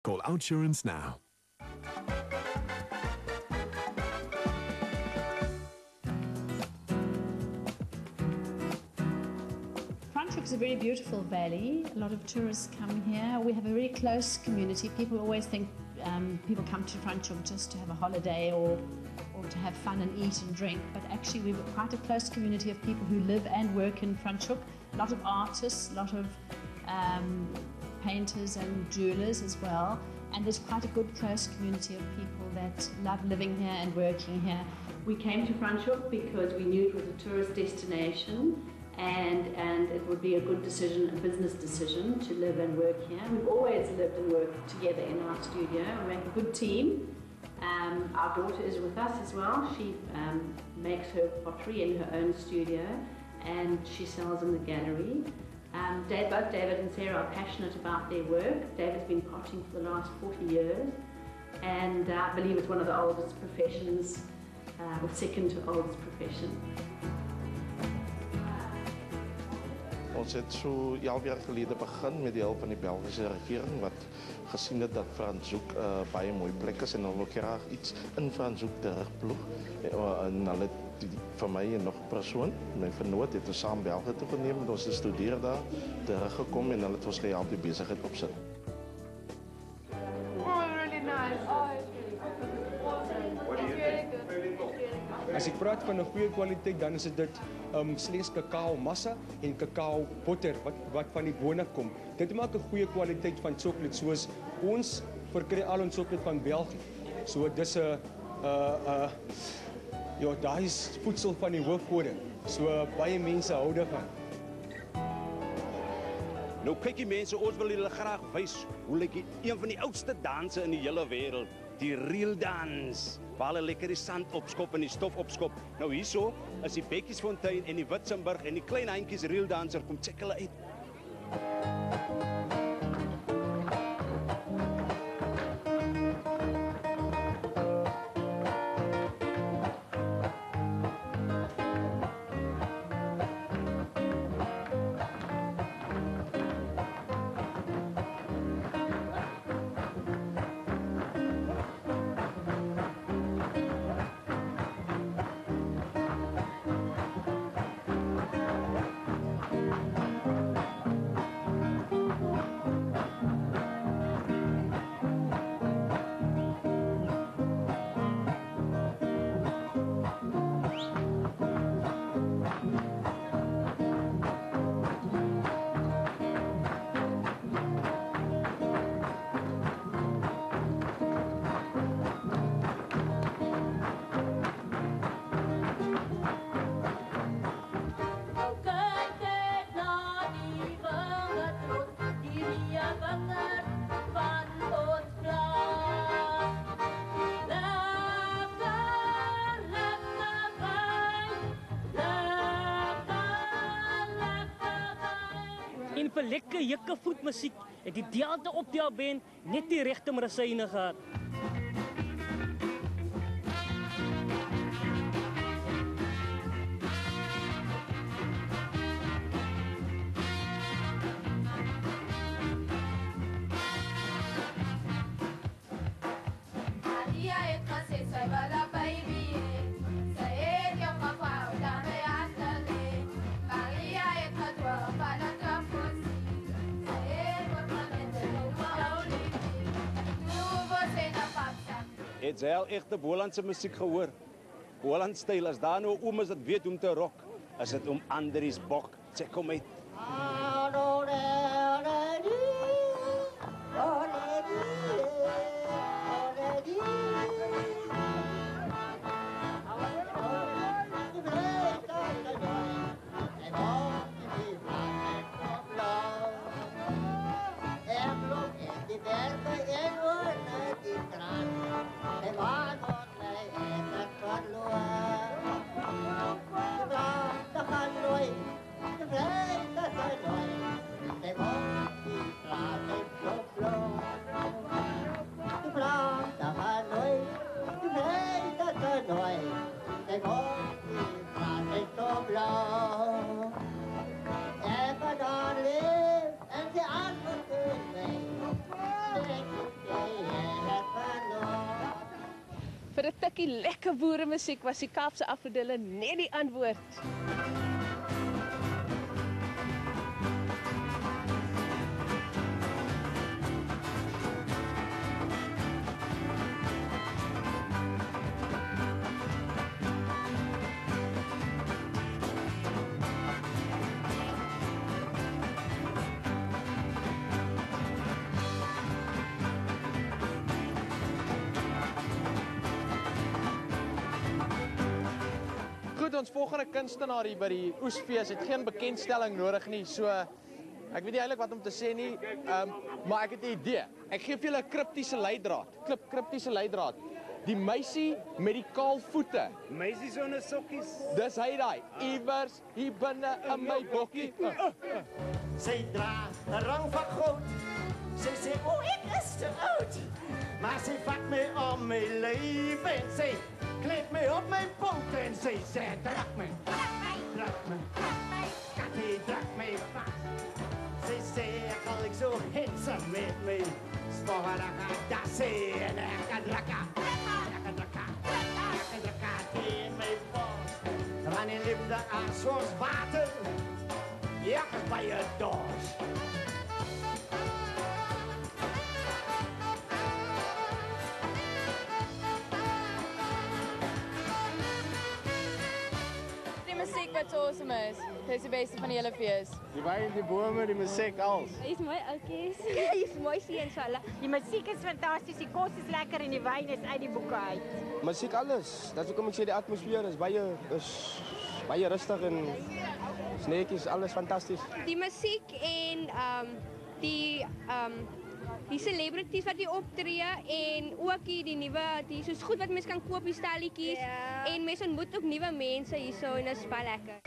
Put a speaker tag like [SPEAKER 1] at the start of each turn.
[SPEAKER 1] Call OUTsurance now.
[SPEAKER 2] Franschhoek is a very beautiful valley. A lot of tourists come here. We have a very close community. People always think people come to Franschhoek just to have a holiday or to have fun and eat and drink. But actually, we've quite a close community of people who live and work in Franschhoek. A lot of artists, a lot of painters and jewelers as well. And there's quite a good close community of people that love living here and working here. We came to Franschhoek because we knew it was a tourist destination. And it would be a good decision, a business decision, to live and work here. We've always lived and worked together in our studio. We make a good team. Our daughter is with us as well. She makes her pottery in her own studio, and she sells in the gallery. Both David and Sarah are passionate about their work. David's been potting for the last 40 years, and I believe it's one of the oldest professions, or second to oldest profession.
[SPEAKER 3] Ons het so 11 jaar gelede begin met die hulp van die Belgische regering wat gesien het dat Franschhoek baie mooi plek is en hulle wil graag iets in Franschhoek terugploeg. En hulle het vir my en nog 'n persoon, my vernoot, het ons saam België toe geneem en ons het gestudeer daar, teruggekom en hulle het ons gehelp die besigheid opsit.
[SPEAKER 4] Oh, really nice. Oh,
[SPEAKER 5] As ek praat van 'n goeie kwaliteit, dan is dit slegs kakao massa en kakao botter wat van die bone kom. Dit maak 'n goeie kwaliteit van sjokolade, soos ons verkry al ons sjokolade van België. So dis 'n ja, daai is voedsel van die hoofkode. So baie mense hou daarvan.
[SPEAKER 6] Nou kyk die mense, ons wil julle graag wys hoe lyk een van die oudste danse in die hele wêreld, die reeldans. Waar hulle lekker die sand opskop en die stof opskop. Nou hierso is die Bekkiesfontein en die Witzenburg en die klein handjies reeldanser, kom check hulle uit.
[SPEAKER 7] En vir lekker jikke voetmusiek het die Delta Optel band net die regte medisyne gehad.
[SPEAKER 6] Het jy al echte Bolandse muziek gehoor? Boland styl, as daar nou oom is dat weet om te rock, is het om Andries Bok. Check hom uit.
[SPEAKER 8] Hey,
[SPEAKER 1] Vir 'n tikkie lekker boeremusiek was die Kaapse Afrodille net die antwoord.
[SPEAKER 4] Goed, ons volgende kunstenaar hier by die Oesfees het geen bekendstelling nodig nie, so ek weet nie eintlik wat om te sê nie, maar ek het 'n idee. Ek gee vir julle 'n kriptiese leidraad. Die meisie met die kaal voete.
[SPEAKER 6] Meisie sonder sokkies.
[SPEAKER 4] Dis hy daai, iewers hier binne in my bokkie.
[SPEAKER 8] Sy dra 'n rang van goud. Sy sê, o, ek is te oud. Maar sy vat my om my lyf en sy kleed my op my poot en sy sê, druk my, skattie, druk my vast. Sy sê, ek wil ek so handsome met my sporrige dassie en ek kan drukka in my bos. Want die liefde is soos water, ek is by je doos.
[SPEAKER 9] Die musiek wat so awesome is. Dit is die beste van die hele fees.
[SPEAKER 4] Die wyn, die bome, die musiek, alles.
[SPEAKER 9] Hy is mooi oudjies.
[SPEAKER 10] Hy is mooi seuns hulle. Die musiek is fantasties, die kos is lekker en die wyn is uit die boeke uit.
[SPEAKER 5] Musiek alles. Dat is hoekom ek sê die atmosfeer is baie rustig en netjies, alles fantasties.
[SPEAKER 10] Die musiek en die celebrities wat hier optree en ook die nuwe, die soos goed wat mense kan koop, die stalletjies en mense ontmoet ook nuwe mense hierso en dit is baie lekker.